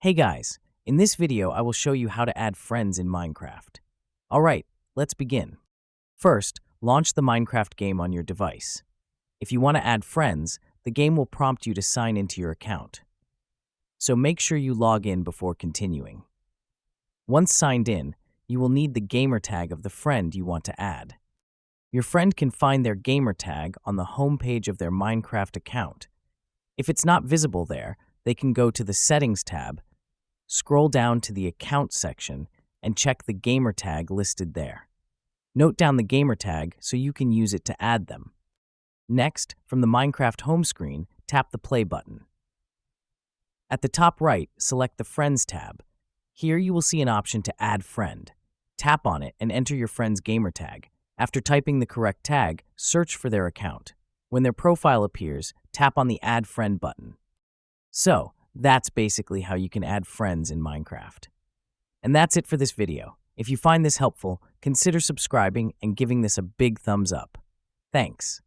Hey guys, in this video I will show you how to add friends in Minecraft. Alright, let's begin. First, launch the Minecraft game on your device. If you want to add friends, the game will prompt you to sign into your account. So make sure you log in before continuing. Once signed in, you will need the gamer tag of the friend you want to add. Your friend can find their gamer tag on the home page of their Minecraft account. If it's not visible there, they can go to the Settings tab, scroll down to the Account section, and check the gamer tag listed there. Note down the gamer tag so you can use it to add them. Next, from the Minecraft home screen, tap the Play button. At the top right, select the Friends tab. Here you will see an option to Add Friend. Tap on it and enter your friend's gamer tag. After typing the correct tag, search for their account. When their profile appears, tap on the Add Friend button. So, that's basically how you can add friends in Minecraft. And that's it for this video. If you find this helpful, consider subscribing and giving this a big thumbs up. Thanks.